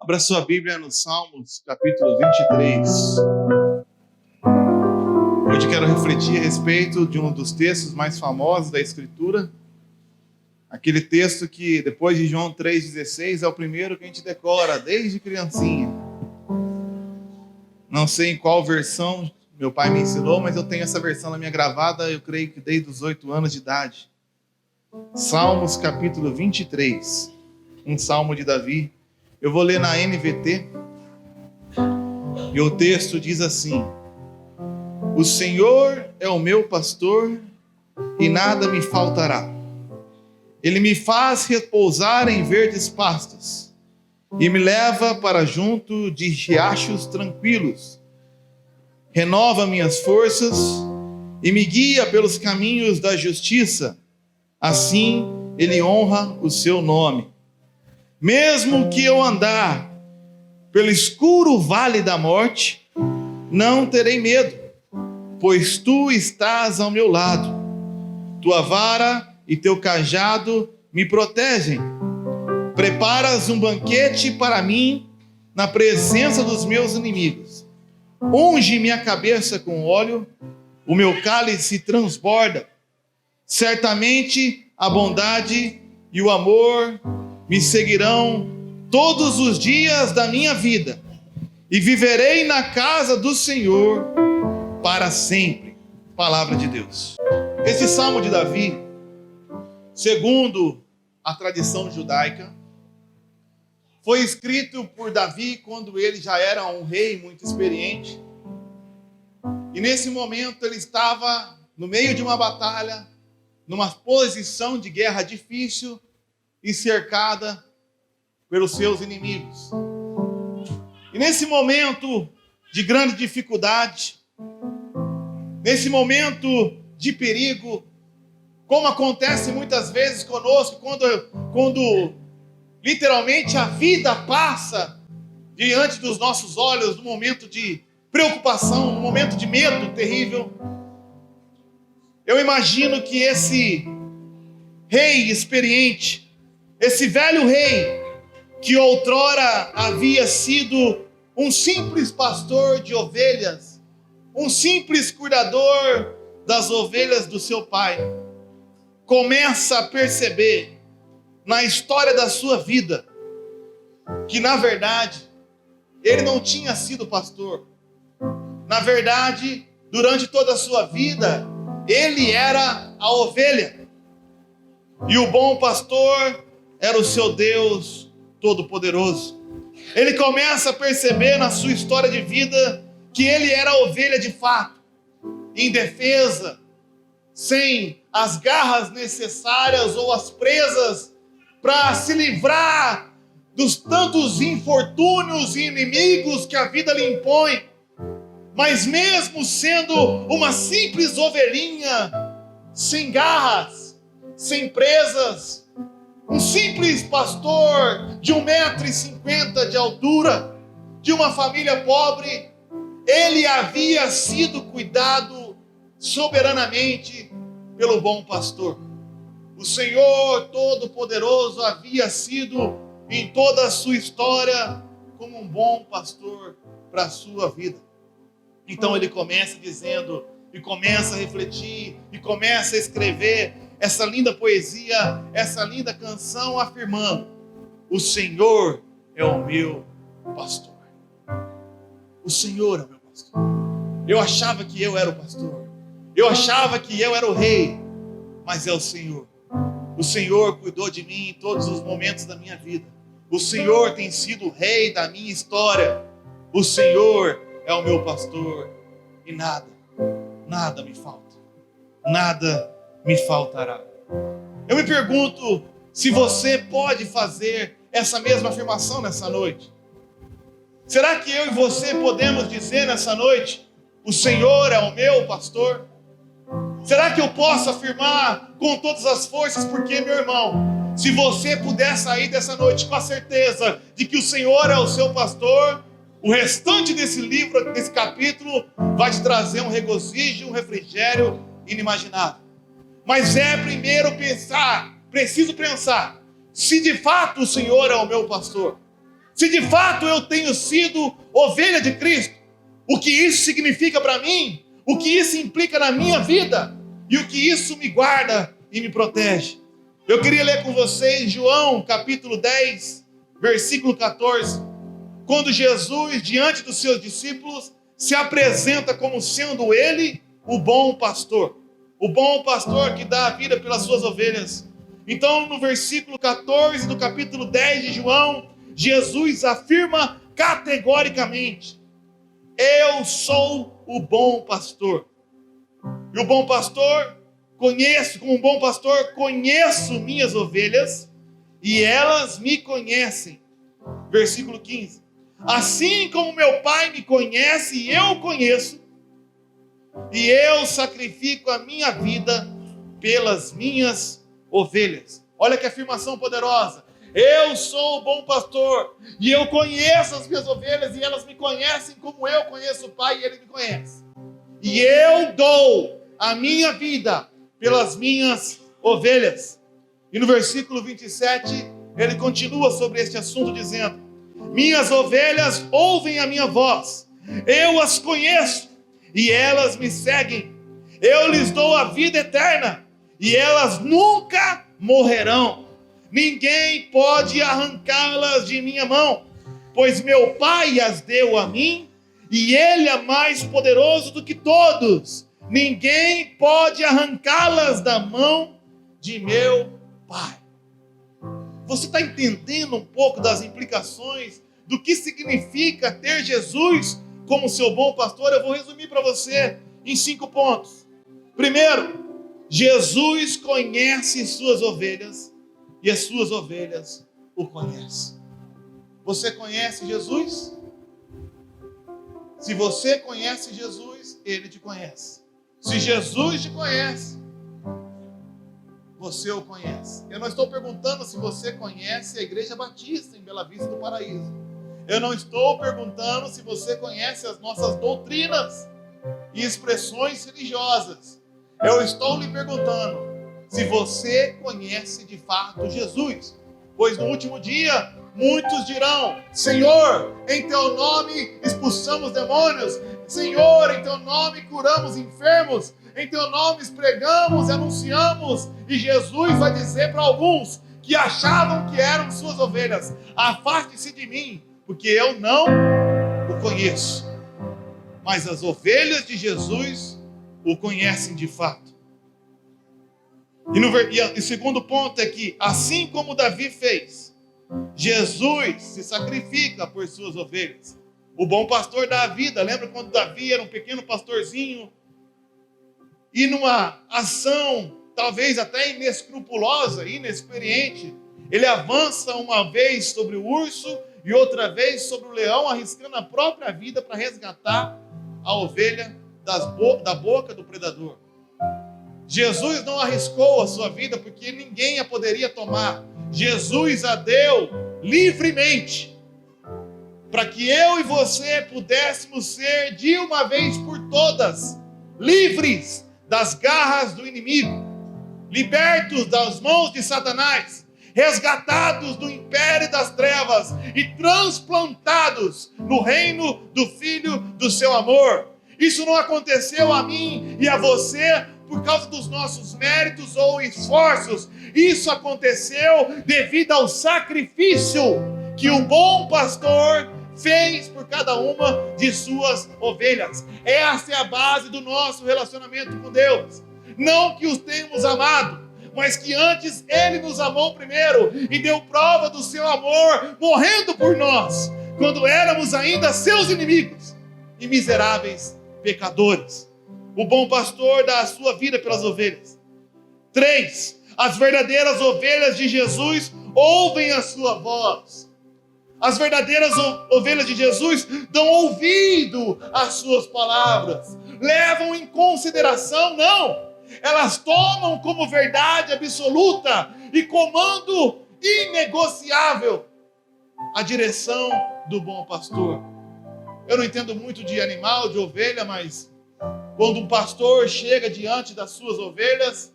Abra sua Bíblia no Salmos, capítulo 23. Hoje quero refletir a respeito de um dos textos mais famosos da Escritura. Aquele texto que, depois de João 3,16, é o primeiro que a gente decora desde criancinha. Não sei em qual versão meu pai me ensinou, mas eu tenho essa versão na minha gravada, eu creio que desde os 8 anos de idade. Salmos, capítulo 23. Um salmo de Davi. Eu vou ler na NVT. E o texto diz assim: O Senhor é o meu pastor e nada me faltará. Ele me faz repousar em verdes pastos e me leva para junto de riachos tranquilos. Renova minhas forças e me guia pelos caminhos da justiça. Assim ele honra o seu nome. Mesmo que eu andar pelo escuro vale da morte, não terei medo, pois tu estás ao meu lado. Tua vara e teu cajado me protegem. Preparas um banquete para mim na presença dos meus inimigos. Unge minha cabeça com óleo, o meu cálice transborda. Certamente a bondade e o amor me seguirão todos os dias da minha vida, e viverei na casa do Senhor para sempre. Palavra de Deus. Esse salmo de Davi, segundo a tradição judaica, foi escrito por Davi quando ele já era um rei muito experiente. E nesse momento ele estava no meio de uma batalha, numa posição de guerra difícil e cercada pelos seus inimigos. E nesse momento de grande dificuldade, nesse momento de perigo, como acontece muitas vezes conosco, quando literalmente a vida passa diante dos nossos olhos, num momento de preocupação, num momento de medo terrível, eu imagino que esse rei experiente, esse velho rei, que outrora havia sido um simples pastor de ovelhas, um simples cuidador das ovelhas do seu pai, começa a perceber na história da sua vida que, na verdade, ele não tinha sido pastor. Na verdade, durante toda a sua vida, ele era a ovelha. E o bom pastor era o seu Deus Todo-Poderoso. Ele começa a perceber na sua história de vida que ele era a ovelha de fato, indefesa, sem as garras necessárias ou as presas para se livrar dos tantos infortúnios e inimigos que a vida lhe impõe. Mas mesmo sendo uma simples ovelhinha, sem garras, sem presas, um simples pastor de 1,50 m de altura, de uma família pobre, ele havia sido cuidado soberanamente pelo bom pastor. O Senhor Todo-Poderoso havia sido, em toda a sua história, como um bom pastor para a sua vida. Então ele começa dizendo, e começa a refletir, e começa a escrever essa linda poesia, essa linda canção, afirmando: o Senhor é o meu pastor. O Senhor é o meu pastor. Eu achava que eu era o pastor. Eu achava que eu era o rei. Mas é o Senhor. O Senhor cuidou de mim em todos os momentos da minha vida. O Senhor tem sido o rei da minha história. O Senhor é o meu pastor. E nada me falta. Nada me faltará. Eu me pergunto se você pode fazer essa mesma afirmação nessa noite. Será que eu e você podemos dizer nessa noite: o Senhor é o meu pastor? Será que eu posso afirmar com todas as forças? Porque, meu irmão, se você puder sair dessa noite com a certeza de que o Senhor é o seu pastor, o restante desse livro, desse capítulo, vai te trazer um regozijo, um refrigério inimaginável. Mas é primeiro preciso pensar, se de fato o Senhor é o meu pastor, Se de fato eu tenho sido ovelha de Cristo, o que isso significa para mim, o que isso implica na minha vida e o que isso me guarda e me protege. Eu queria ler com vocês João capítulo 10, versículo 14, quando Jesus, diante dos seus discípulos, se apresenta como sendo ele o bom pastor que dá a vida pelas suas ovelhas. Então, no versículo 14 do capítulo 10 de João, Jesus afirma categoricamente: eu sou o bom pastor. E o bom pastor, como um bom pastor, conheço minhas ovelhas e elas me conhecem. Versículo 15. Assim como meu Pai me conhece e eu o conheço, e eu sacrifico a minha vida pelas minhas ovelhas. Olha que afirmação poderosa. Eu sou o bom pastor e eu conheço as minhas ovelhas e elas me conhecem como eu conheço o Pai e Ele me conhece. E eu dou a minha vida pelas minhas ovelhas. E no versículo 27, ele continua sobre este assunto dizendo: minhas ovelhas ouvem a minha voz, eu as conheço e elas me seguem. Eu lhes dou a vida eterna e elas nunca morrerão. Ninguém pode arrancá-las de minha mão, pois meu Pai as deu a mim e Ele é mais poderoso do que todos. Ninguém pode arrancá-las da mão de meu Pai. Você está entendendo um pouco das implicações do que significa ter Jesus como seu bom pastor? Eu vou resumir para você em 5 pontos. Primeiro, Jesus conhece suas ovelhas e as suas ovelhas o conhecem. Você conhece Jesus? Se você conhece Jesus, Ele te conhece. Se Jesus te conhece, você o conhece. Eu não estou perguntando se você conhece a Igreja Batista em Bela Vista do Paraíso. Eu não estou perguntando se você conhece as nossas doutrinas e expressões religiosas. Eu estou lhe perguntando se você conhece de fato Jesus. Pois no último dia, muitos dirão: Senhor, em teu nome expulsamos demônios. Senhor, em teu nome curamos enfermos. Em teu nome pregamos e anunciamos. E Jesus vai dizer para alguns que achavam que eram suas ovelhas: afaste-se de mim, porque eu não o conheço. Mas as ovelhas de Jesus o conhecem de fato. E o segundo ponto é que, assim como Davi fez, Jesus se sacrifica por suas ovelhas. O bom pastor dá a vida. Lembra quando Davi era um pequeno pastorzinho e numa ação talvez até inescrupulosa, inexperiente, ele avança uma vez sobre o urso e outra vez sobre o leão, arriscando a própria vida para resgatar a ovelha da boca do predador. Jesus não arriscou a sua vida porque ninguém a poderia tomar. Jesus a deu livremente, para que eu e você pudéssemos ser de uma vez por todas livres das garras do inimigo, libertos das mãos de Satanás, resgatados do império das trevas e transplantados no reino do Filho do seu amor. Isso não aconteceu a mim e a você por causa dos nossos méritos ou esforços. Isso aconteceu devido ao sacrifício que o bom pastor fez por cada uma de suas ovelhas. Essa é a base do nosso relacionamento com Deus. Não que os tenhamos amado, mas que antes Ele nos amou primeiro e deu prova do seu amor, morrendo por nós, quando éramos ainda seus inimigos e miseráveis pecadores. O bom pastor dá a sua vida pelas ovelhas. 3. As verdadeiras ovelhas de Jesus ouvem a sua voz. As verdadeiras ovelhas de Jesus dão ouvido às suas palavras. Levam em consideração, não. Elas tomam como verdade absoluta e comando inegociável a direção do bom pastor. Eu não entendo muito de animal, de ovelha, mas quando um pastor chega diante das suas ovelhas,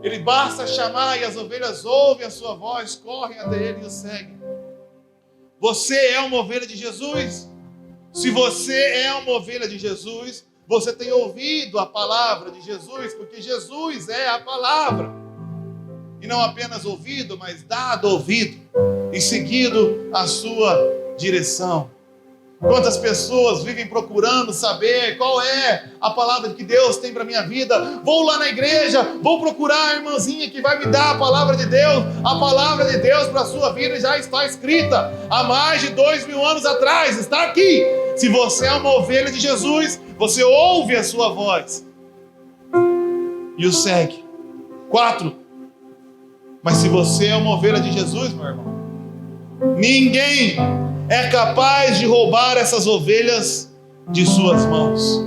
ele basta chamar e as ovelhas ouvem a sua voz, correm até ele e o seguem. Você é uma ovelha de Jesus? Se você é uma ovelha de Jesus, você tem ouvido a palavra de Jesus, porque Jesus é a palavra. E não apenas ouvido, mas dado ouvido e seguido a sua direção. Quantas pessoas vivem procurando saber qual é a palavra que Deus tem para a minha vida? Vou lá na igreja, vou procurar a irmãzinha que vai me dar a palavra de Deus. A palavra de Deus para a sua vida já está escrita há mais de 2000 anos atrás, está aqui. Se você é uma ovelha de Jesus, você ouve a sua voz e o segue. 4. Mas se você é uma ovelha de Jesus, meu irmão, ninguém é capaz de roubar essas ovelhas de suas mãos.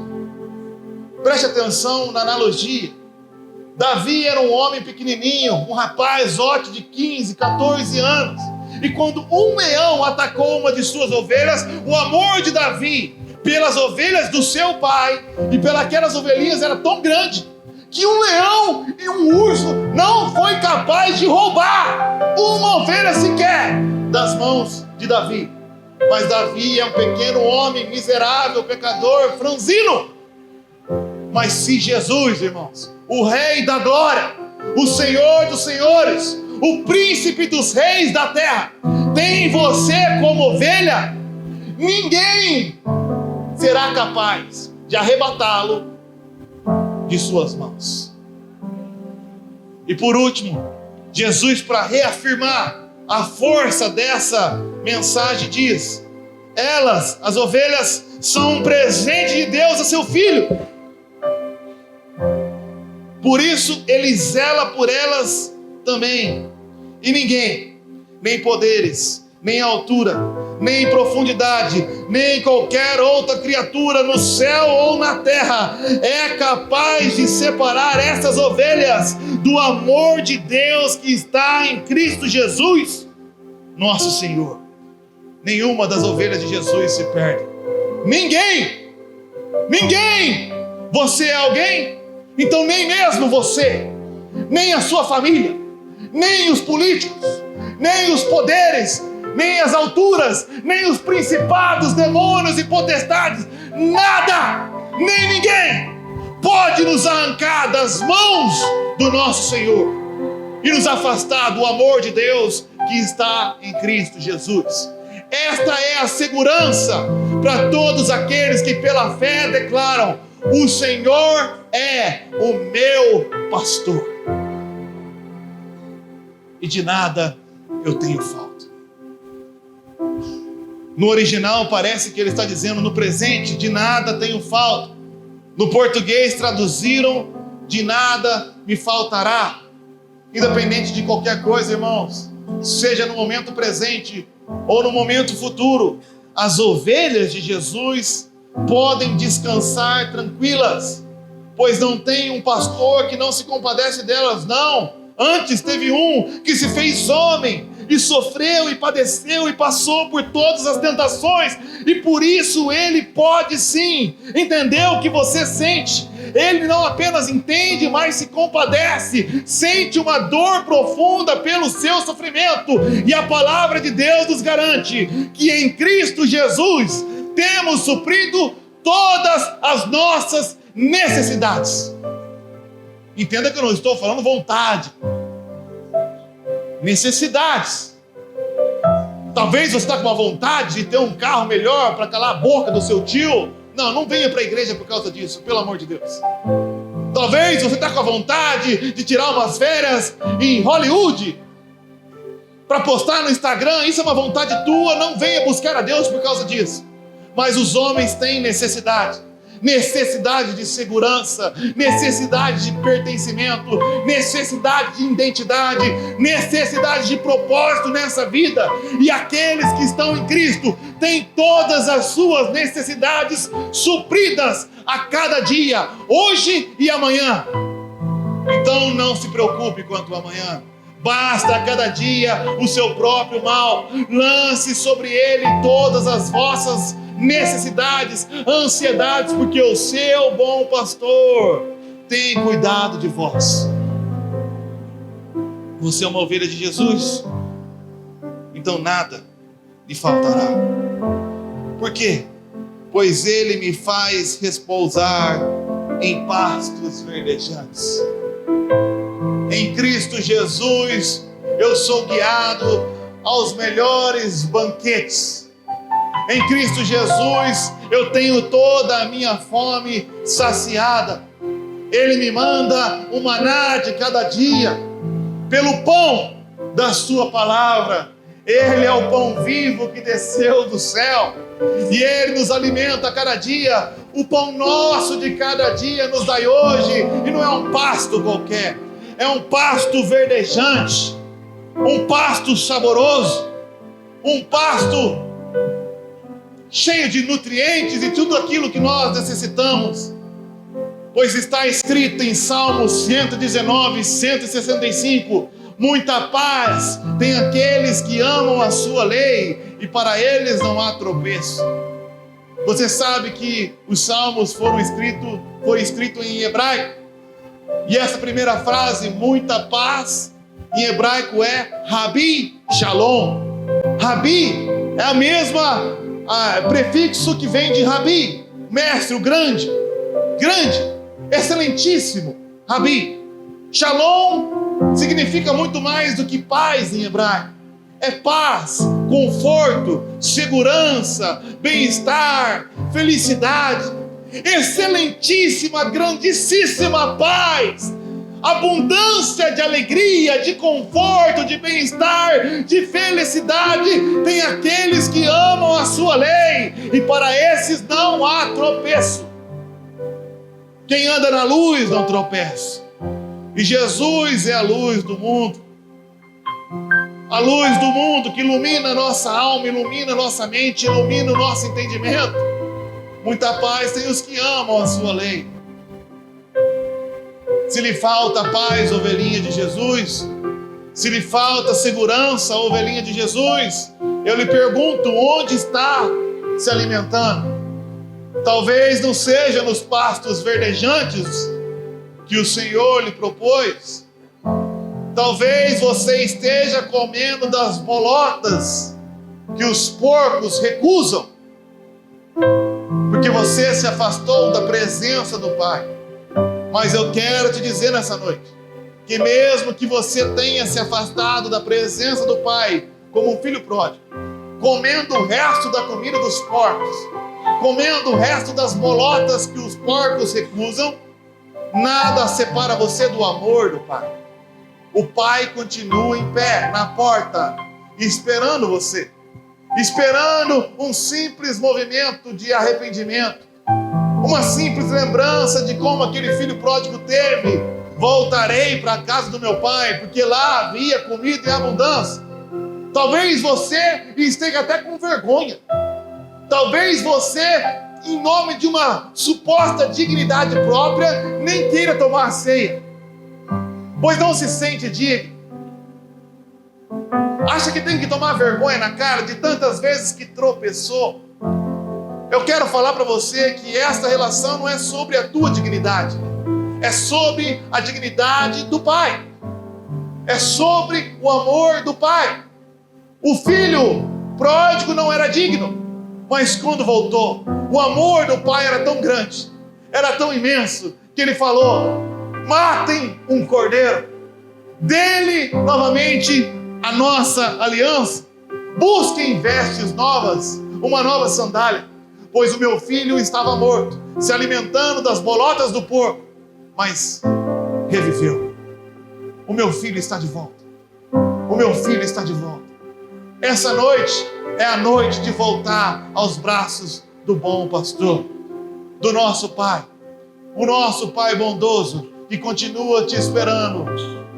Preste atenção na analogia. Davi era um homem pequenininho, um rapaz ótimo de 15, 14 anos. E quando um leão atacou uma de suas ovelhas, o amor de Davi pelas ovelhas do seu pai e pelas ovelhinhas era tão grande que um leão e um urso não foi capaz de roubar uma ovelha sequer das mãos de Davi. Mas Davi é um pequeno homem, miserável, pecador, franzino. Mas se Jesus, irmãos, o Rei da glória, o Senhor dos senhores, o príncipe dos reis da terra, tem você como ovelha, ninguém será capaz de arrebatá-lo de suas mãos. E por último, Jesus, para reafirmar a força dessa mensagem, diz: elas, as ovelhas, são um presente de Deus a seu filho. Por isso ele zela por elas também. E ninguém, nem poderes, nem altura, nem profundidade, nem qualquer outra criatura no céu ou na terra é capaz de separar essas ovelhas do amor de Deus que está em Cristo Jesus, nosso Senhor. Nenhuma das ovelhas de Jesus se perde. Ninguém! Você é alguém? Então nem mesmo você, nem a sua família, nem os políticos, nem os poderes, nem as alturas, nem os principados, demônios e potestades, nada, nem ninguém pode nos arrancar das mãos do nosso Senhor e nos afastar do amor de Deus que está em Cristo Jesus. Esta é a segurança para todos aqueles que pela fé declaram: o Senhor é o meu pastor e de nada eu tenho falta. No original parece que ele está dizendo no presente: de nada tenho falta. No português traduziram: de nada me faltará. Independente de qualquer coisa, irmãos, seja no momento presente ou no momento futuro, as ovelhas de Jesus podem descansar tranquilas, pois não tem um pastor que não se compadece delas, não. Antes teve um que se fez homem e sofreu e padeceu e passou por todas as tentações, e por isso ele pode sim entender o que você sente. Ele não apenas entende, mas se compadece, sente uma dor profunda pelo seu sofrimento. E a palavra de Deus nos garante que em Cristo Jesus temos suprido todas as nossas necessidades. Entenda que eu não estou falando vontade, necessidades. Talvez você está com uma vontade de ter um carro melhor para calar a boca do seu tio. Não venha para a igreja por causa disso, pelo amor de Deus. Talvez você está com a vontade de tirar umas férias em Hollywood para postar no Instagram. Isso é uma vontade tua, não venha buscar a Deus por causa disso. Mas os homens têm necessidade de segurança, necessidade de pertencimento, necessidade de identidade, necessidade de propósito nessa vida. E aqueles que estão em Cristo têm todas as suas necessidades supridas a cada dia, hoje e amanhã. Então não se preocupe quanto ao amanhã. Basta a cada dia o seu próprio mal. Lance sobre ele todas as vossas necessidades, ansiedades, porque o seu bom pastor tem cuidado de vós. Você é uma ovelha de Jesus? Então nada lhe faltará. Por quê? Pois ele me faz repousar em pastos verdejantes. Em Cristo Jesus, eu sou guiado aos melhores banquetes. Em Cristo Jesus, eu tenho toda a minha fome saciada. Ele me manda o maná de cada dia, pelo pão da sua palavra. Ele é o pão vivo que desceu do céu, e Ele nos alimenta a cada dia. O pão nosso de cada dia nos dai hoje, e não é um pasto qualquer, é um pasto verdejante, um pasto saboroso, um pasto cheio de nutrientes e tudo aquilo que nós necessitamos. Pois está escrito em Salmos 119, 165, muita paz tem aqueles que amam a sua lei, e para eles não há tropeço. Você sabe que os Salmos foi escrito em hebraico, e essa primeira frase, muita paz, em hebraico é Rabi Shalom. Rabi é a mesma prefixo que vem de Rabi, mestre, o grande, excelentíssimo, Rabi. Shalom significa muito mais do que paz em hebraico. É paz, conforto, segurança, bem-estar, felicidade, excelentíssima, grandíssima paz, abundância de alegria, de conforto, de bem-estar, de felicidade. Tem aqueles que amam a sua lei, e para esses não há tropeço. Quem anda na luz não tropeça. E Jesus é a luz do mundo. A luz do mundo que ilumina a nossa alma, ilumina a nossa mente, ilumina o nosso entendimento. Muita paz tem os que amam a sua lei. Se lhe falta paz, ovelhinha de Jesus, se lhe falta segurança, ovelhinha de Jesus, eu lhe pergunto, onde está se alimentando? Talvez não seja nos pastos verdejantes que o Senhor lhe propôs. Talvez você esteja comendo das bolotas que os porcos recusam, porque você se afastou da presença do Pai. Mas eu quero te dizer nessa noite, que mesmo que você tenha se afastado da presença do Pai, como um filho pródigo, comendo o resto da comida dos porcos, comendo o resto das bolotas que os porcos recusam, nada separa você do amor do Pai. O Pai continua em pé na porta, esperando você, esperando um simples movimento de arrependimento, uma simples lembrança de como aquele filho pródigo teve: voltarei para a casa do meu pai, porque lá havia comida em abundância. Talvez você esteja até com vergonha, talvez você, em nome de uma suposta dignidade própria, nem queira tomar a ceia, pois não se sente digno. Acha que tem que tomar vergonha na cara de tantas vezes que tropeçou. Eu quero falar para você que esta relação não é sobre a tua dignidade, é sobre a dignidade do Pai, é sobre o amor do Pai. O filho pródigo não era digno, mas quando voltou, o amor do Pai era tão grande, era tão imenso, que ele falou: matem um cordeiro, dê-lhe novamente a nossa aliança, busquem vestes novas, uma nova sandália, pois o meu filho estava morto, se alimentando das bolotas do porco, mas reviveu. O meu filho está de volta. O meu filho está de volta. Essa noite é a noite de voltar aos braços do bom pastor, do nosso Pai, o nosso Pai bondoso, que continua te esperando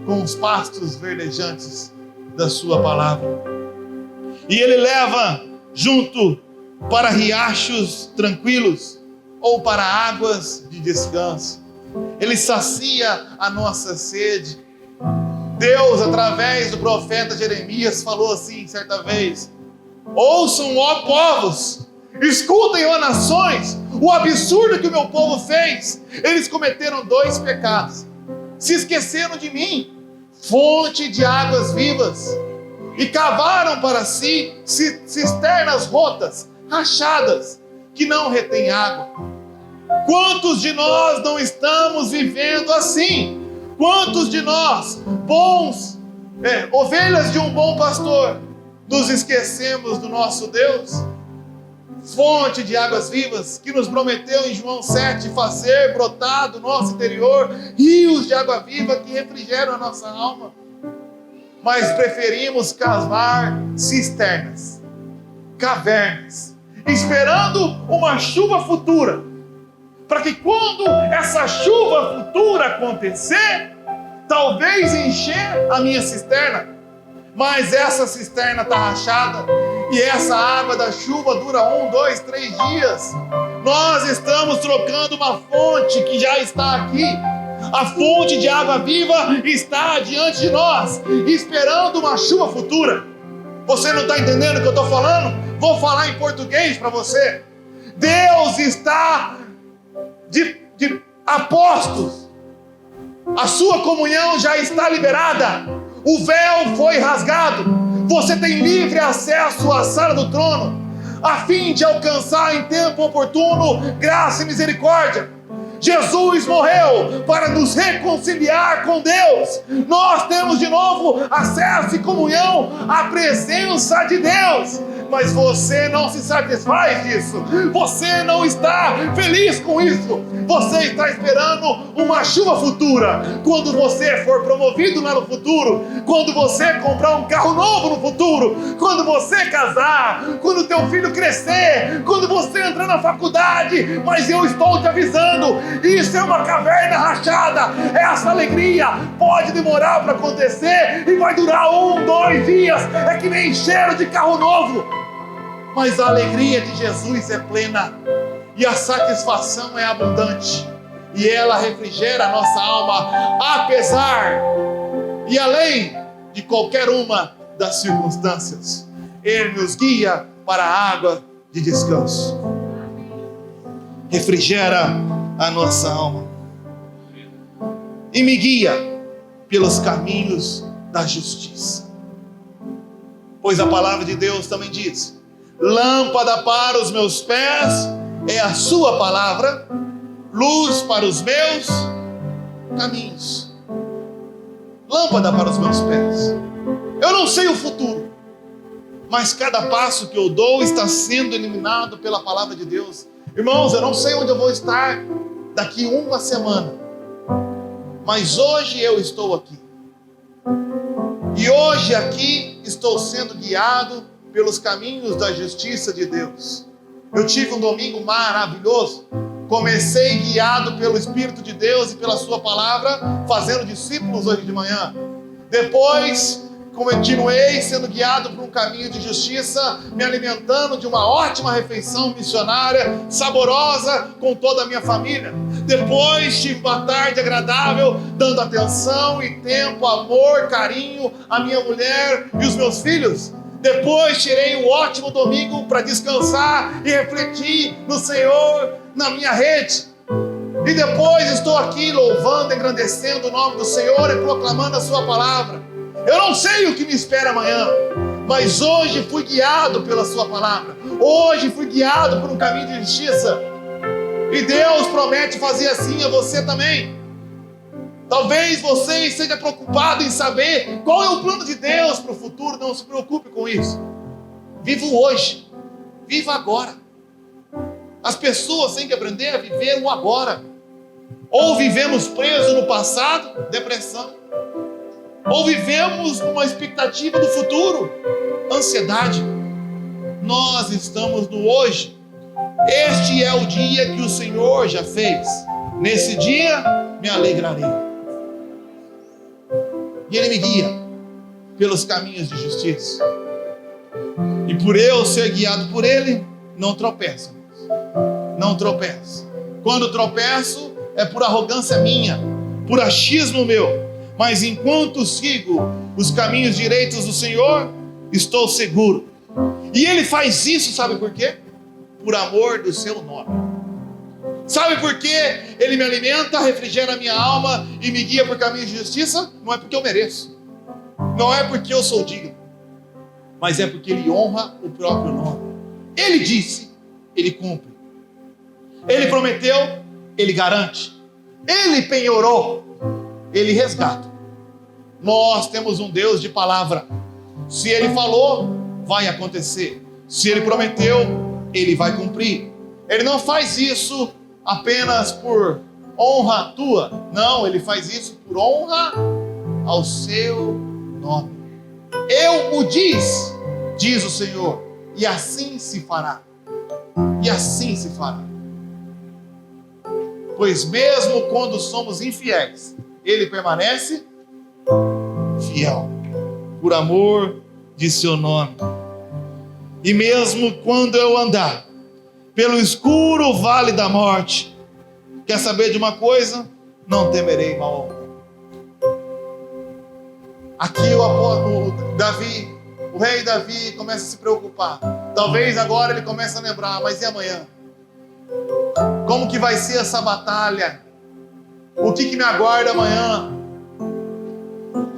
com os pastos verdejantes da sua palavra. E Ele leva junto para riachos tranquilos ou para águas de descanso. Ele sacia a nossa sede. Deus, através do profeta Jeremias, falou assim certa vez: ouçam, ó povos, escutem, ó nações, o absurdo que o meu povo fez. Eles cometeram 2 pecados: se esqueceram de mim, fonte de águas vivas, e cavaram para si cisternas rotas, rachadas, que não retêm água. Quantos de nós não estamos vivendo assim? Quantos de nós, ovelhas de um bom pastor, nos esquecemos do nosso Deus? Fonte de águas vivas, que nos prometeu em João 7 fazer brotar do nosso interior rios de água viva que refrigeram a nossa alma. Mas preferimos cavar cisternas, cavernas, esperando uma chuva futura, para que quando essa chuva futura acontecer, talvez encher a minha cisterna. Mas essa cisterna está rachada, e essa água da chuva dura 1, 2, 3 dias. Nós estamos trocando uma fonte que já está aqui. A fonte de água viva está diante de nós, esperando uma chuva futura. Você não está entendendo o que eu estou falando? Vou falar em português para você. Deus está de apostos. A sua comunhão já está liberada. O véu foi rasgado. Você tem livre acesso à sala do trono, a fim de alcançar em tempo oportuno graça e misericórdia. Jesus morreu para nos reconciliar com Deus. Nós temos de novo acesso e comunhão à presença de Deus. Mas você não se satisfaz disso. Você não está feliz com isso. Você está esperando uma chuva futura. Quando você for promovido lá no futuro, quando você comprar um carro novo no futuro, quando você casar, quando teu filho crescer, quando você entrar na faculdade. Mas eu estou te avisando, isso é uma caverna rachada. Essa alegria pode demorar para acontecer e vai durar 1, 2 dias. É que nem cheiro de carro novo. Mas a alegria de Jesus é plena, e a satisfação é abundante, e ela refrigera a nossa alma, apesar e além de qualquer uma das circunstâncias. Ele nos guia para a água de descanso, refrigera a nossa alma, e me guia pelos caminhos da justiça. Pois a palavra de Deus também diz: lâmpada para os meus pés é a sua palavra, luz para os meus caminhos. Lâmpada para os meus pés. Eu não sei o futuro, mas cada passo que eu dou está sendo iluminado pela palavra de Deus. Irmãos, eu não sei onde eu vou estar daqui 1 semana, mas hoje eu estou aqui. E hoje aqui estou sendo guiado pelos caminhos da justiça de Deus. Eu tive um domingo maravilhoso. Comecei guiado pelo Espírito de Deus e pela sua palavra, fazendo discípulos hoje de manhã. Depois continuei sendo guiado por um caminho de justiça, me alimentando de uma ótima refeição missionária, saborosa, com toda a minha família. Depois tive uma tarde agradável, dando atenção e tempo, amor, carinho à minha mulher e os meus filhos. Depois tirei um ótimo domingo para descansar e refletir no Senhor, na minha rede. E depois estou aqui louvando, engrandecendo o nome do Senhor e proclamando a sua palavra. Eu não sei o que me espera amanhã, mas hoje fui guiado pela sua palavra. Hoje fui guiado por um caminho de justiça. E Deus promete fazer assim a você também. Talvez você esteja preocupado em saber qual é o plano de Deus para o futuro. Não se preocupe com isso. Viva o hoje. Viva agora. As pessoas têm que aprender a viver o agora. Ou vivemos presos no passado, depressão. Ou vivemos numa expectativa do futuro, ansiedade. Nós estamos no hoje. Este é o dia que o Senhor já fez. Nesse dia me alegrarei. E Ele me guia pelos caminhos de justiça. E por eu ser guiado por Ele, não tropeço. Não tropeço. Quando tropeço, é por arrogância minha, por achismo meu. Mas enquanto sigo os caminhos direitos do Senhor, estou seguro. E Ele faz isso, sabe por quê? Por amor do seu nome. Sabe por que Ele me alimenta, refrigera a minha alma e me guia por caminhos de justiça? Não é porque eu mereço. Não é porque eu sou digno. mas é porque ele honra o próprio nome. Ele disse, ele cumpre. Ele prometeu, ele garante. Ele penhorou, ele resgata. Nós temos um Deus de palavra. Se ele falou, vai acontecer. Se ele prometeu, ele vai cumprir. Ele não faz isso apenas por honra tua. Não, ele faz isso por honra ao seu nome. Eu o diz o Senhor, e assim se fará. E assim se fará. Pois mesmo quando somos infiéis, ele permanece fiel, por amor de seu nome. E mesmo quando eu andar pelo escuro vale da morte, quer saber de uma coisa? Não temerei mal algum. Aqui o rei Davi começa a se preocupar. Talvez agora ele comece a lembrar, mas e amanhã? Como que vai ser essa batalha? O que me aguarda amanhã?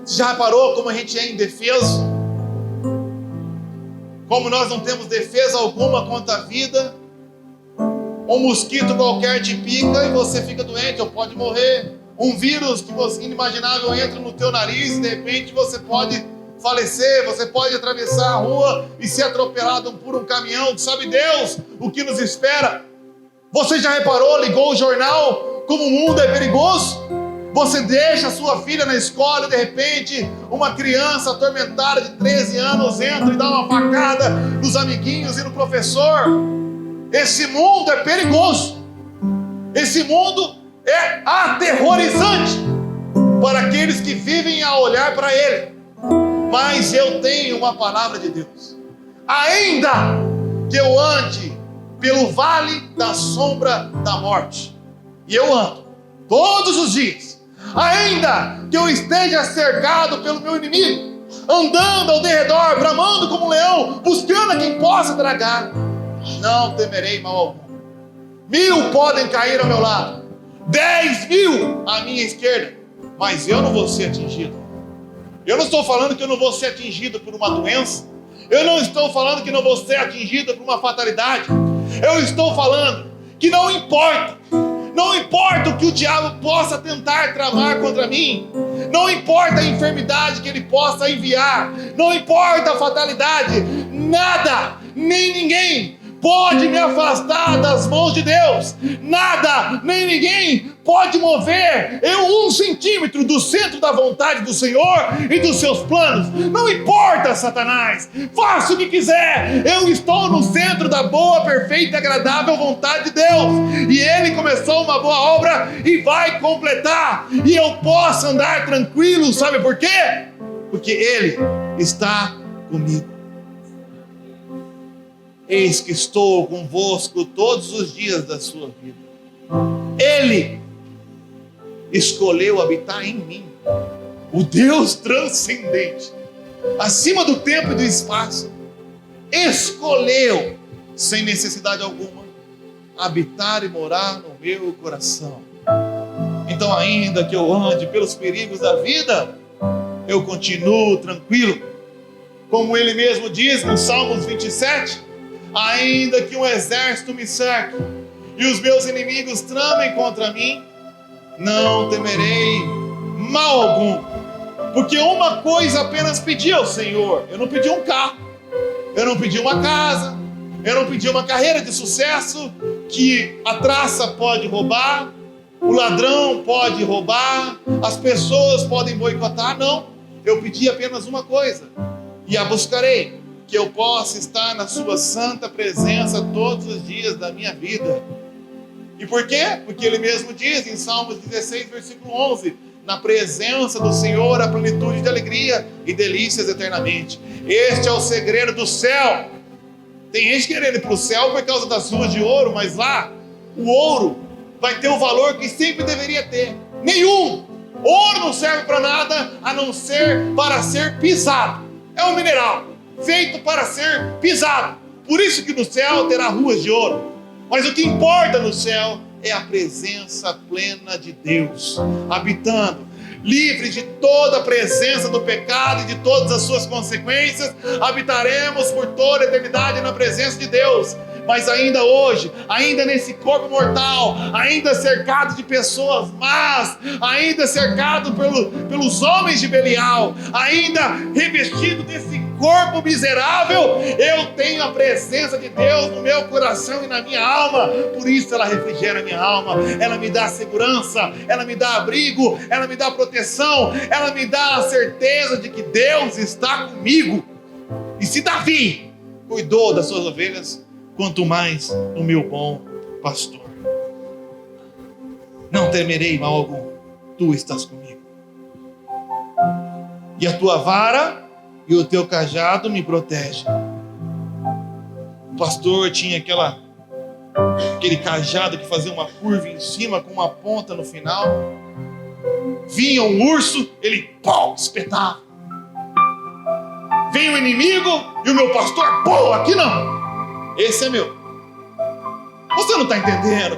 Já reparou como a gente é indefeso? Como nós não temos defesa alguma contra a vida? Um mosquito qualquer te pica e você fica doente ou pode morrer. Um vírus que você inimaginável entra no teu nariz e de repente você pode falecer, você pode atravessar a rua e ser atropelado por um caminhão. Sabe Deus o que nos espera? Você já reparou, ligou o jornal, como o mundo é perigoso? Você deixa a sua filha na escola e de repente uma criança atormentada de 13 anos entra e dá uma facada nos amiguinhos e no professor. Esse mundo é perigoso. Esse mundo é aterrorizante para aqueles que vivem a olhar para ele. Mas eu tenho uma palavra de Deus. Ainda que eu ande pelo vale da sombra da morte, e eu ando todos os dias, ainda que eu esteja cercado pelo meu inimigo, andando ao derredor, bramando como um leão, buscando a quem possa tragar, não temerei mal algum. 1000 podem cair ao meu lado, 10.000 à minha esquerda, mas eu não vou ser atingido. Eu não estou falando que eu não vou ser atingido por uma doença. Eu não estou falando que não vou ser atingido por uma fatalidade. Eu estou falando que não importa o que o diabo possa tentar tramar contra mim, não importa a enfermidade que ele possa enviar, não importa a fatalidade, nada, nem ninguém pode me afastar das mãos de Deus. Nada, nem ninguém pode mover eu 1 centímetro do centro da vontade do Senhor e dos seus planos. Não importa, Satanás, faça o que quiser, eu estou no centro da boa, perfeita e agradável vontade de Deus, e Ele começou uma boa obra e vai completar, e eu posso andar tranquilo. Sabe por quê? Porque Ele está comigo. Eis que estou convosco todos os dias da sua vida. Ele escolheu habitar em mim. O Deus transcendente, acima do tempo e do espaço, escolheu, sem necessidade alguma, habitar e morar no meu coração. Então, ainda que eu ande pelos perigos da vida, eu continuo tranquilo. Como ele mesmo diz no Salmos 27, ainda que um exército me cerque e os meus inimigos tramem contra mim, não temerei mal algum, porque uma coisa apenas pedi ao Senhor. Eu não pedi um carro, eu não pedi uma casa, eu não pedi uma carreira de sucesso que a traça pode roubar, o ladrão pode roubar, as pessoas podem boicotar. Não, eu pedi apenas uma coisa, e a buscarei: que eu possa estar na sua santa presença todos os dias da minha vida. E por quê? Porque ele mesmo diz em Salmos 16, versículo 11: na presença do Senhor há plenitude de alegria e delícias eternamente. Este é o segredo do céu. Tem gente querendo ir para o céu por causa das ruas de ouro, mas lá o ouro vai ter o valor que sempre deveria ter. Nenhum. Ouro não serve para nada a não ser para ser pisado. É um mineral feito para ser pisado. Por isso que no céu terá ruas de ouro. Mas o que importa no céu é a presença plena de Deus habitando. livres de toda a presença do pecado e de todas as suas consequências, habitaremos por toda a eternidade na presença de Deus. Mas ainda hoje, ainda nesse corpo mortal, ainda cercado de pessoas más, ainda cercado pelos homens de Belial, ainda revestido desse corpo miserável, eu tenho a presença de Deus no meu coração e na minha alma. Por isso ela refrigera a minha alma, ela me dá segurança, ela me dá abrigo, ela me dá proteção, ela me dá a certeza de que Deus está comigo. E se Davi cuidou das suas ovelhas, quanto mais o meu bom pastor. Não temerei mal algum, tu estás comigo. E a tua vara e o teu cajado me protegem. O pastor tinha aquele cajado que fazia uma curva em cima com uma ponta no final. Vinha um urso, ele espetava. Vem o inimigo e o meu pastor, aqui não. Esse é meu. Você não está entendendo?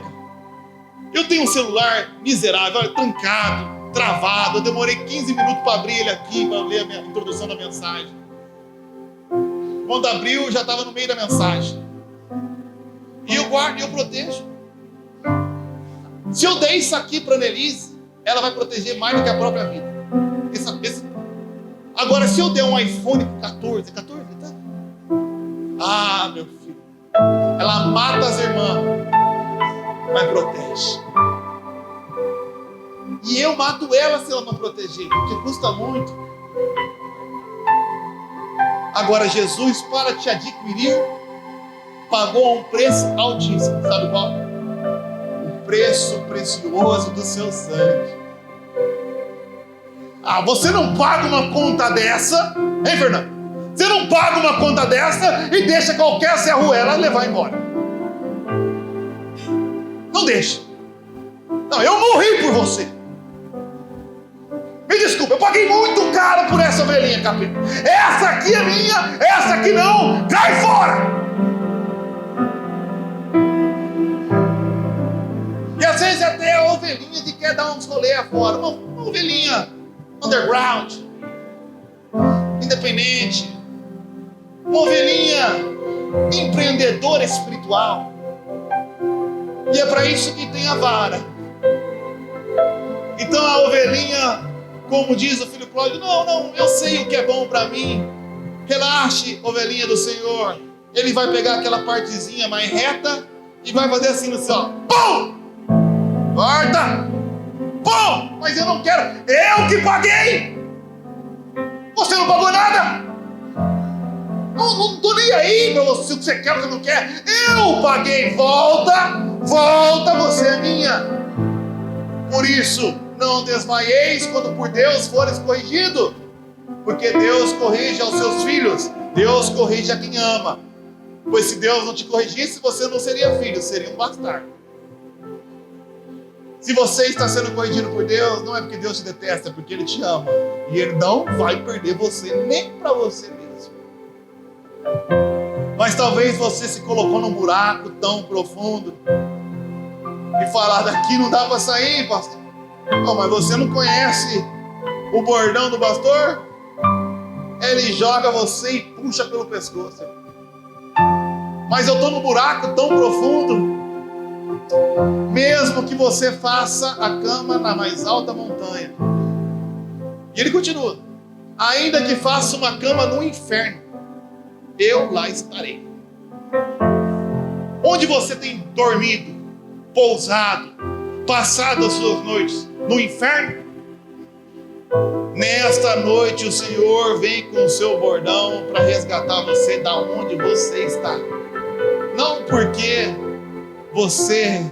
Eu tenho um celular miserável, olha, trancado, travado. Eu demorei 15 minutos para abrir ele aqui, para ler a introdução da mensagem. Quando abriu, já estava no meio da mensagem. E eu guardo e eu protejo. Se eu der isso aqui para a Nelise, ela vai proteger mais do que a própria vida. Agora, se eu der um iPhone 14, tá? Ah, meu filho. Ela mata as irmãs, mas protege. E eu mato ela se ela não proteger, porque custa muito. Agora Jesus, para te adquirir, pagou um preço altíssimo. Sabe qual? O preço precioso do seu sangue. Ah, você não paga uma conta dessa, hein, Fernando? Você não paga uma conta dessa e deixa qualquer serruela levar embora. Não deixa. Não, eu morri por você. Me desculpa, eu paguei muito caro por essa ovelhinha, capeta. Essa aqui é minha, essa aqui não. Cai fora! E às vezes até a ovelhinha que quer dar uns rolê afora. Uma ovelhinha underground, independente. Uma ovelhinha empreendedora espiritual. E é para isso que tem a vara. Então a ovelhinha, como diz o filho pródigo, não, eu sei o que é bom para mim. Relaxe, ovelhinha do Senhor. Ele vai pegar aquela partezinha mais reta e vai fazer assim no céu. Pum! Corta! Pum! Mas eu não quero. Eu que paguei! Você não pagou nada? Não estou nem aí para você, o que você quer, o que você não quer. Eu paguei. Volta, você é minha. Por isso, não desmaieis quando por Deus fores corrigido, porque Deus corrige aos seus filhos. Deus corrige a quem ama. Pois se Deus não te corrigisse, você não seria filho, seria um bastardo. Se você está sendo corrigido por Deus, não é porque Deus te detesta, é porque Ele te ama. E Ele não vai perder você, nem para você mesmo. Mas talvez você se colocou num buraco tão profundo e falar, daqui não dá para sair, pastor. Não, mas você não conhece o bordão do pastor? Ele joga você e puxa pelo pescoço. Mas eu estou num buraco tão profundo. Mesmo que você faça a cama na mais alta montanha. E ele continua. Ainda que faça uma cama no inferno, eu lá estarei. Onde você tem dormido, pousado, passado as suas noites? No inferno? Nesta noite o Senhor vem com o seu bordão para resgatar você da onde você está. Não porque você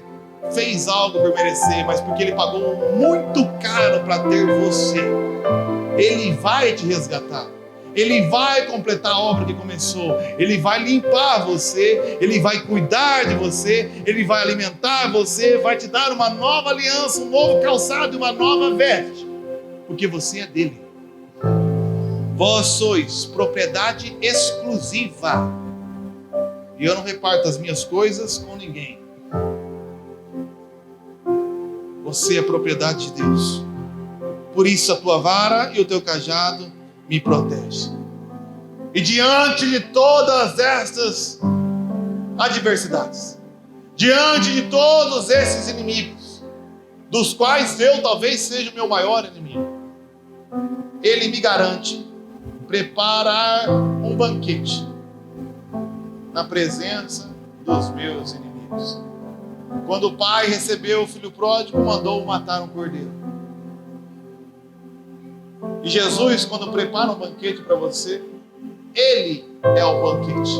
fez algo por merecer, mas porque Ele pagou muito caro para ter você. Ele vai te resgatar. Ele vai completar a obra que começou. Ele vai limpar você. Ele vai cuidar de você. Ele vai alimentar você. Vai te dar uma nova aliança, um novo calçado e uma nova veste. Porque você é dele. Vós sois propriedade exclusiva. E eu não reparto as minhas coisas com ninguém. Você é propriedade de Deus. Por isso a tua vara e o teu cajado me protegem. E diante de todas estas adversidades, diante de todos esses inimigos, dos quais eu talvez seja o meu maior inimigo, Ele me garante preparar um banquete na presença dos meus inimigos. Quando o pai recebeu o filho pródigo, mandou matar um cordeiro. E Jesus, quando prepara um banquete para você, Ele é o banquete.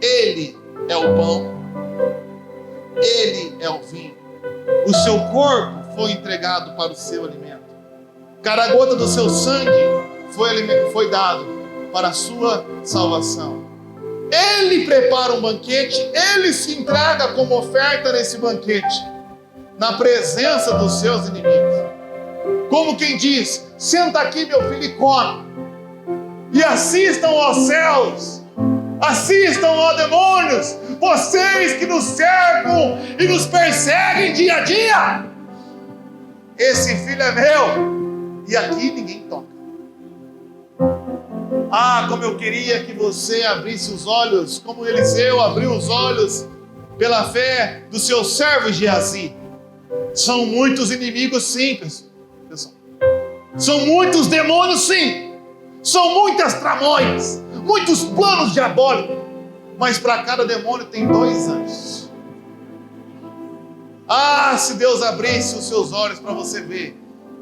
Ele é o pão. Ele é o vinho. O seu corpo foi entregado para o seu alimento. Cada gota do seu sangue foi dado para a sua salvação. Ele prepara um banquete, Ele se entrega como oferta nesse banquete, na presença dos seus inimigos. Como quem diz: senta aqui, meu filho, e come. E assistam aos céus, assistam, ó demônios, vocês que nos cercam e nos perseguem dia a dia. Esse filho é meu, e aqui ninguém toca. Ah, como eu queria que você abrisse os olhos, como Eliseu abriu os olhos pela fé do seu servo Geazi. São muitos inimigos, sim, pessoal. São muitos demônios, sim. São muitas tramóias, muitos planos diabólicos. Mas para cada demônio tem 2 anjos. Ah, se Deus abrisse os seus olhos para você ver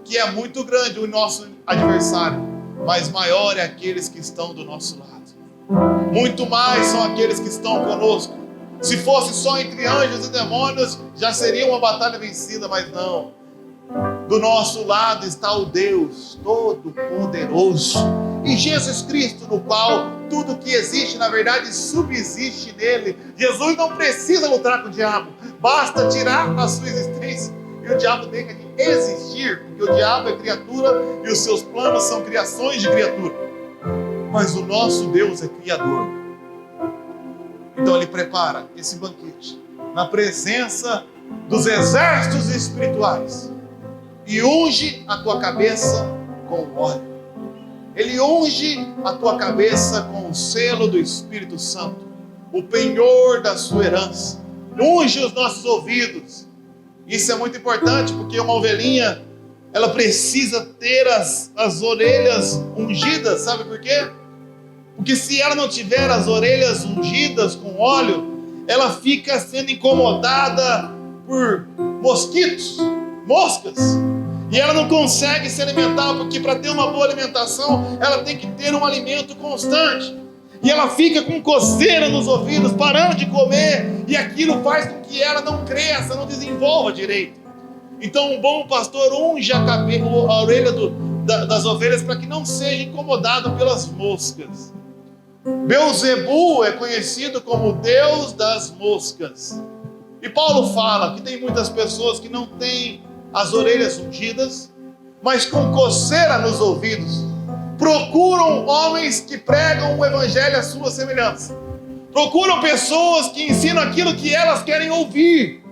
que é muito grande o nosso adversário, mas maior é aqueles que estão do nosso lado. Muito mais são aqueles que estão conosco. Se fosse só entre anjos e demônios, já seria uma batalha vencida, mas não. Do nosso lado está o Deus Todo-Poderoso. E Jesus Cristo, no qual tudo que existe, na verdade, subsiste nele. Jesus não precisa lutar com o diabo. Basta tirar a sua existência e o diabo deixa de existir, porque o diabo é criatura e os seus planos são criações de criatura. Mas o nosso Deus é criador. Então Ele prepara esse banquete na presença dos exércitos espirituais e unge a tua cabeça com óleo. Ele unge a tua cabeça com o selo do Espírito Santo, o penhor da sua herança. Unge os nossos ouvidos. Isso é muito importante, porque uma ovelhinha, ela precisa ter as orelhas ungidas. Sabe por quê? Porque se ela não tiver as orelhas ungidas com óleo, ela fica sendo incomodada por mosquitos, moscas. E ela não consegue se alimentar, porque para ter uma boa alimentação, ela tem que ter um alimento constante. E ela fica com coceira nos ouvidos, parando de comer, e aquilo faz com que ela não cresça, não desenvolva direito. Então um bom pastor unge a orelha das ovelhas para que não seja incomodado pelas moscas. Belzebu é conhecido como Deus das moscas. E Paulo fala que tem muitas pessoas que não têm as orelhas ungidas, mas com coceira nos ouvidos. Procuram homens que pregam o evangelho à sua semelhança. Procuram pessoas que ensinam aquilo que elas querem ouvir.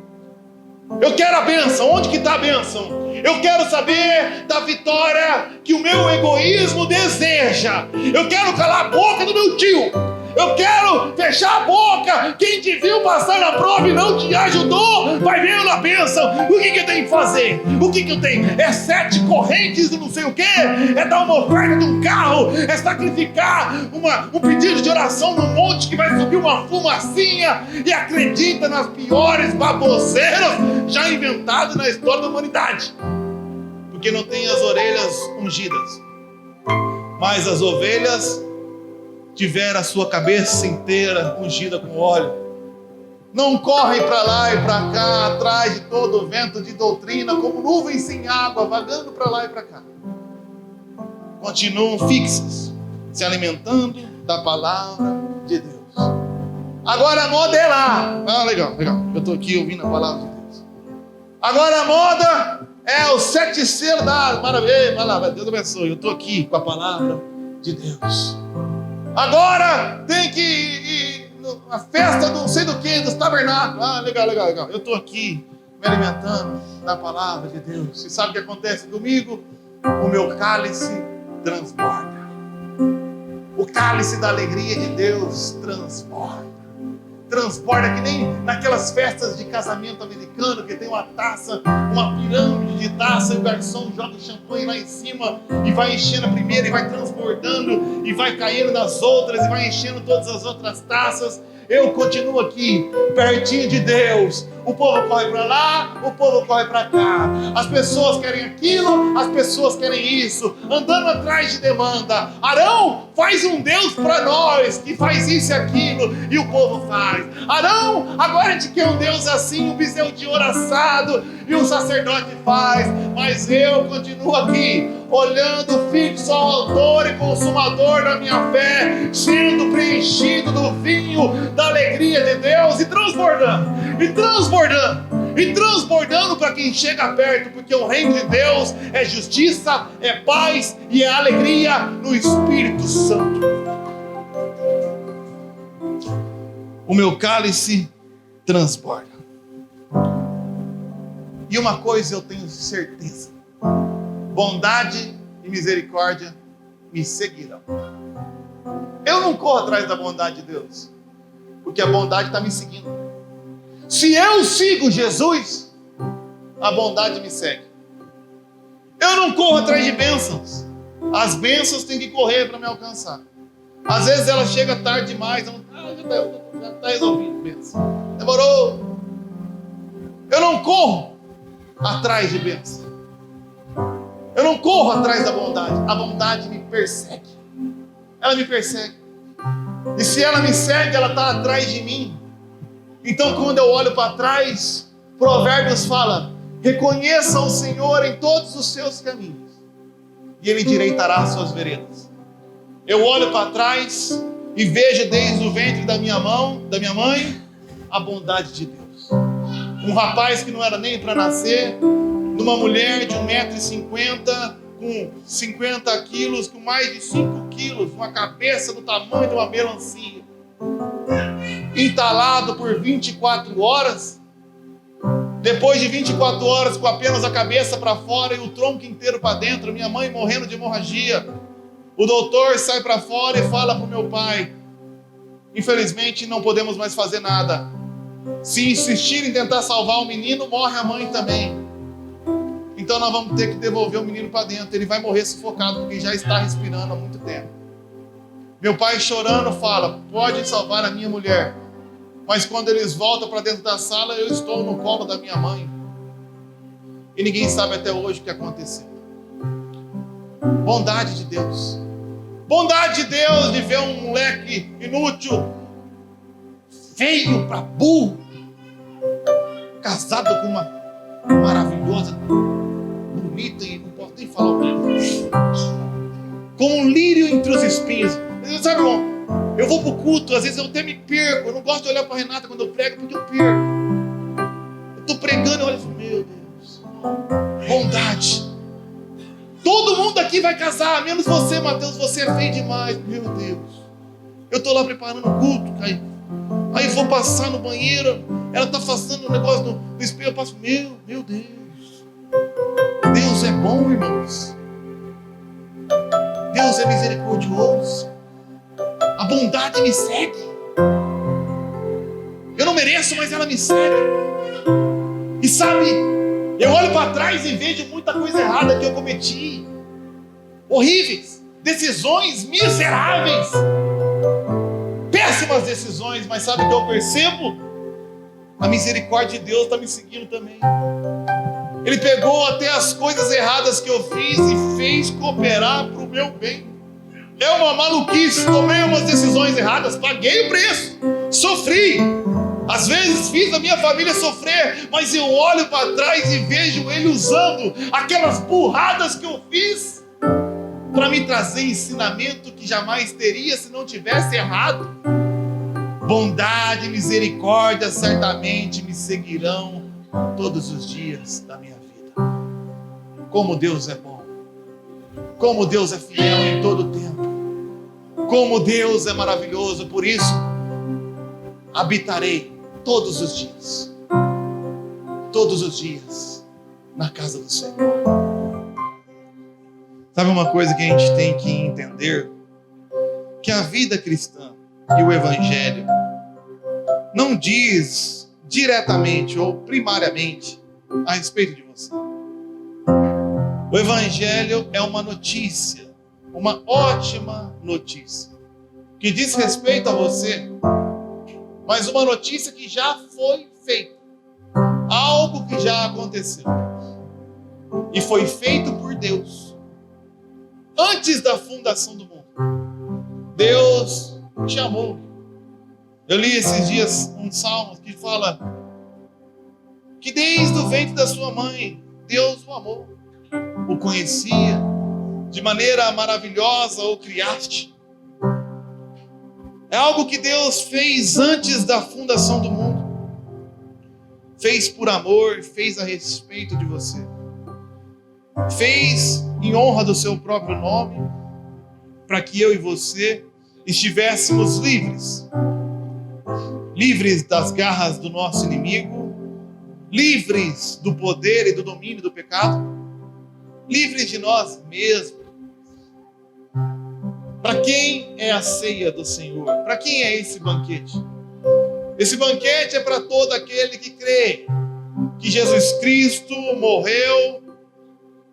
Eu quero a bênção. Onde que está a bênção? Eu quero saber da vitória que o meu egoísmo deseja. Eu quero calar a boca do meu tio. Eu quero fechar a boca. Quem te viu passar na prova e não te ajudou, vai ver na bênção. O que eu tenho que fazer? O que eu tenho? É 7 correntes de não sei o quê? É dar uma oferta de um carro? É sacrificar um pedido de oração num monte que vai subir uma fumacinha? E acredita nas piores baboseiras já inventadas na história da humanidade. Porque não tem as orelhas ungidas. Mas as ovelhas tiver a sua cabeça inteira ungida com óleo, não correm para lá e para cá, atrás de todo o vento de doutrina, como nuvens sem água, vagando para lá e para cá. Continuam fixas, se alimentando da palavra de Deus. Agora a moda é lá. Ah, legal. Eu estou aqui ouvindo a palavra de Deus. Agora a moda é os 7 selos da maravilha. Deus abençoe. Eu estou aqui com a palavra de Deus. Agora tem que ir na festa do não sei do que, dos tabernáculos. Ah, legal. Eu estou aqui me alimentando da palavra de Deus. E sabe o que acontece comigo? O meu cálice transborda. O cálice da alegria de Deus transborda. Transborda que nem naquelas festas de casamento americano que tem uma taça, uma pirâmide de taça, e o garçom joga o champanhe lá em cima e vai enchendo a primeira e vai transbordando e vai caindo nas outras e vai enchendo todas as outras taças. Eu continuo aqui, pertinho de Deus. O povo corre para lá, o povo corre para cá. As pessoas querem aquilo, as pessoas querem isso, andando atrás de demanda. Arão, faz um Deus para nós que faz isso e aquilo, e o povo faz. Arão, agora a gente quer um Deus assim, um bezerro de ouro assado, e o sacerdote faz. Mas eu continuo aqui, olhando fixo ao autor e consumador da minha fé, sendo preenchido do vinho da alegria de Deus e transbordando, e transbordando para quem chega perto, porque o reino de Deus é justiça, é paz e é alegria no Espírito Santo. O meu cálice transborda. E uma coisa eu tenho certeza: bondade e misericórdia me seguirão. Eu não corro atrás da bondade de Deus, porque a bondade está me seguindo. Se eu sigo Jesus, a bondade me segue. Eu não corro atrás de bênçãos. As bênçãos têm que correr para me alcançar. Às vezes ela chega tarde demais, já está resolvido, bênção. Demorou. Eu não corro atrás de bênção. Eu não corro atrás da bondade. A bondade me persegue. Ela me persegue. E se ela me segue, ela está atrás de mim. Então, quando eu olho para trás, Provérbios fala: reconheça o Senhor em todos os seus caminhos, e Ele endireitará as suas veredas. Eu olho para trás e vejo desde o ventre da minha mãe, a bondade de Deus. Um rapaz que não era nem para nascer, numa mulher de 1,50 m, com 50 quilos, com mais de 5 quilos, uma cabeça do tamanho de uma melancia, entalado por 24 horas, depois de 24 horas com apenas a cabeça para fora e o tronco inteiro para dentro, minha mãe morrendo de hemorragia. O doutor sai para fora e fala para o meu pai: infelizmente não podemos mais fazer nada. Se insistir em tentar salvar o menino, morre a mãe também. Então nós vamos ter que devolver o menino para dentro. Ele vai morrer sufocado porque já está respirando há muito tempo. Meu pai chorando fala: pode salvar a minha mulher. Mas quando eles voltam para dentro da sala, eu estou no colo da minha mãe. E ninguém sabe até hoje o que aconteceu. Bondade de Deus. Bondade de Deus de ver um moleque inútil, feio para burro, casado com uma maravilhosa, bonita, e não posso nem falar o nome, como um lírio entre os espinhos. Sabe, irmão? Eu vou para o culto, às vezes eu até me perco. Eu não gosto de olhar para a Renata quando eu prego, porque eu perco. Eu estou pregando e olho e falo: meu Deus, bondade. Todo mundo aqui vai casar, menos você, Mateus, você é feio demais. Meu Deus. Eu estou lá preparando o culto, aí vou passar no banheiro, ela está fazendo um negócio no espelho, eu passo: meu Deus. Deus é bom, irmãos. Deus é misericordioso. A bondade me segue. Eu não mereço, mas ela me segue. E sabe, eu olho para trás e vejo muita coisa errada que eu cometi. Horríveis, decisões miseráveis, péssimas decisões. Mas sabe o que eu percebo? A misericórdia de Deus está me seguindo também. Ele pegou até as coisas erradas que eu fiz e fez cooperar para o meu bem. É uma maluquice, tomei umas decisões erradas, paguei o preço, sofri. Às vezes fiz a minha família sofrer, mas eu olho para trás e vejo Ele usando aquelas burradas que eu fiz para me trazer ensinamento que jamais teria se não tivesse errado. Bondade e misericórdia certamente me seguirão todos os dias da minha vida. Como Deus é bom, como Deus é fiel em todo o tempo, como Deus é maravilhoso. Por isso habitarei todos os dias todos os dias na casa do Senhor. Sabe uma coisa que a gente tem que entender? Que a vida cristã e o Evangelho não diz diretamente ou primariamente a respeito de você. O Evangelho é uma notícia, uma ótima notícia, que diz respeito a você, mas uma notícia que já foi feita, algo que já aconteceu, e foi feito por Deus, antes da fundação do mundo. Deus te amou. Eu li esses dias um salmo que fala que desde o ventre da sua mãe, Deus o amou, o conhecia, de maneira maravilhosa o criaste. É algo que Deus fez antes da fundação do mundo. Fez por amor, fez a respeito de você. Fez em honra do seu próprio nome, para que eu e você estivéssemos livres. Livres das garras do nosso inimigo, livres do poder e do domínio do pecado, livres de nós mesmos. Para quem é a ceia do Senhor? Para quem é esse banquete? Esse banquete é para todo aquele que crê que Jesus Cristo morreu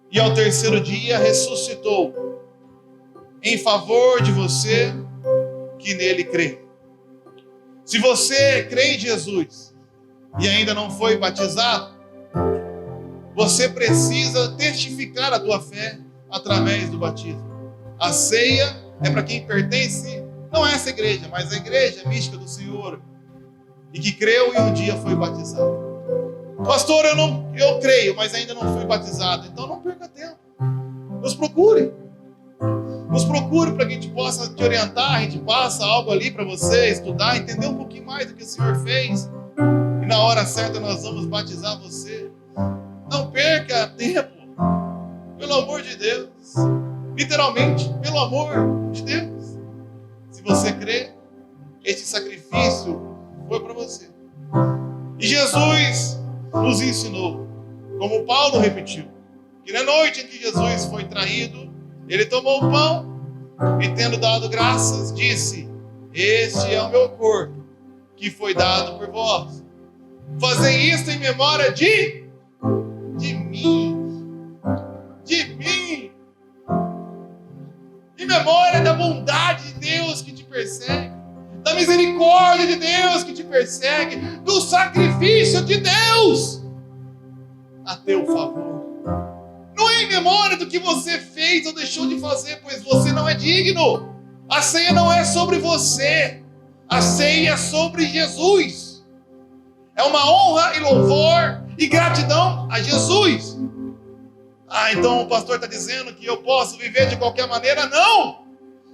e ao terceiro dia ressuscitou em favor de você que nele crê. Se você crê em Jesus e ainda não foi batizado, você precisa testificar a tua fé através do batismo. A ceia é para quem pertence, não a essa igreja, mas a igreja mística do Senhor, e que creu e um dia foi batizado. Pastor, eu creio, mas ainda não fui batizado. Então não perca tempo. Nos procure. Nos procure para que a gente possa te orientar. A gente passa algo ali para você estudar, entender um pouquinho mais do que o Senhor fez. E na hora certa nós vamos batizar você. Não perca tempo. Pelo amor de Deus. Literalmente, pelo amor de Deus. Se você crê, este sacrifício foi para você. E Jesus nos ensinou, como Paulo repetiu, que na noite em que Jesus foi traído, ele tomou o pão e, tendo dado graças, disse: este é o meu corpo, que foi dado por vós. Fazei isto em memória de mim. De mim. Em memória da bondade de Deus que te persegue, da misericórdia de Deus que te persegue, do sacrifício de Deus a teu favor. Não é em memória do que você fez ou deixou de fazer, pois você não é digno. A ceia não é sobre você, a ceia é sobre Jesus. É uma honra e louvor e gratidão a Jesus. Então o pastor está dizendo que eu posso viver de qualquer maneira? Não!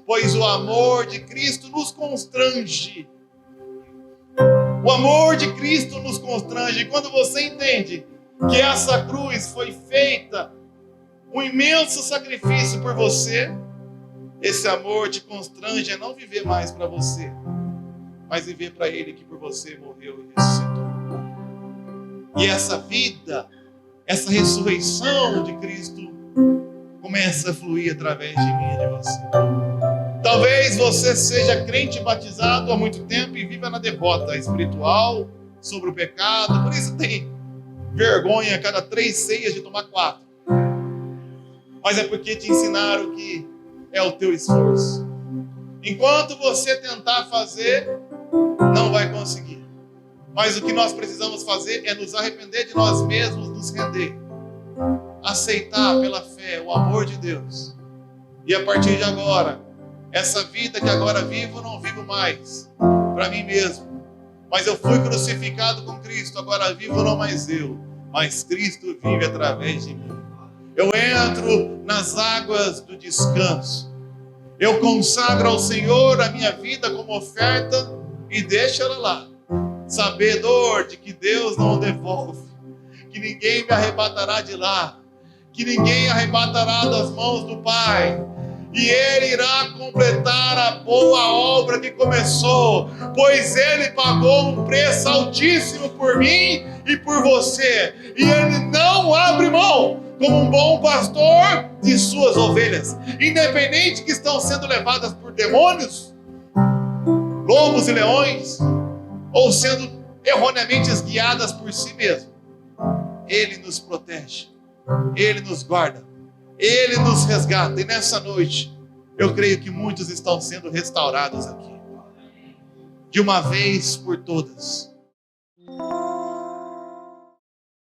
Pois o amor de Cristo nos constrange. O amor de Cristo nos constrange. E quando você entende que essa cruz foi feita, um imenso sacrifício por você, esse amor te constrange a não viver mais para você, mas viver para Ele que por você morreu e ressuscitou. E essa vida, essa ressurreição de Cristo começa a fluir através de mim e de você. Talvez você seja crente batizado há muito tempo e viva na derrota espiritual sobre o pecado, por isso tem vergonha a cada 3 ceias de tomar 4. Mas é porque te ensinaram que é o teu esforço. Enquanto você tentar fazer, não vai conseguir. Mas o que nós precisamos fazer é nos arrepender de nós mesmos, nos render. Aceitar pela fé o amor de Deus. E a partir de agora, essa vida que agora vivo, não vivo mais para mim mesmo. Mas eu fui crucificado com Cristo, agora vivo não mais eu, mas Cristo vive através de mim. Eu entro nas águas do descanso. Eu consagro ao Senhor a minha vida como oferta e deixo ela lá. Sabedor de que Deus não devolve, que ninguém me arrebatará de lá, que ninguém arrebatará das mãos do Pai. E Ele irá completar a boa obra que começou, pois Ele pagou um preço altíssimo por mim e por você. E Ele não abre mão, como um bom pastor de suas ovelhas. Independente que estão sendo levadas por demônios, lobos e leões, ou sendo erroneamente guiadas por si mesmo, Ele nos protege, Ele nos guarda, Ele nos resgata. E nessa noite, eu creio que muitos estão sendo restaurados aqui, de uma vez por todas.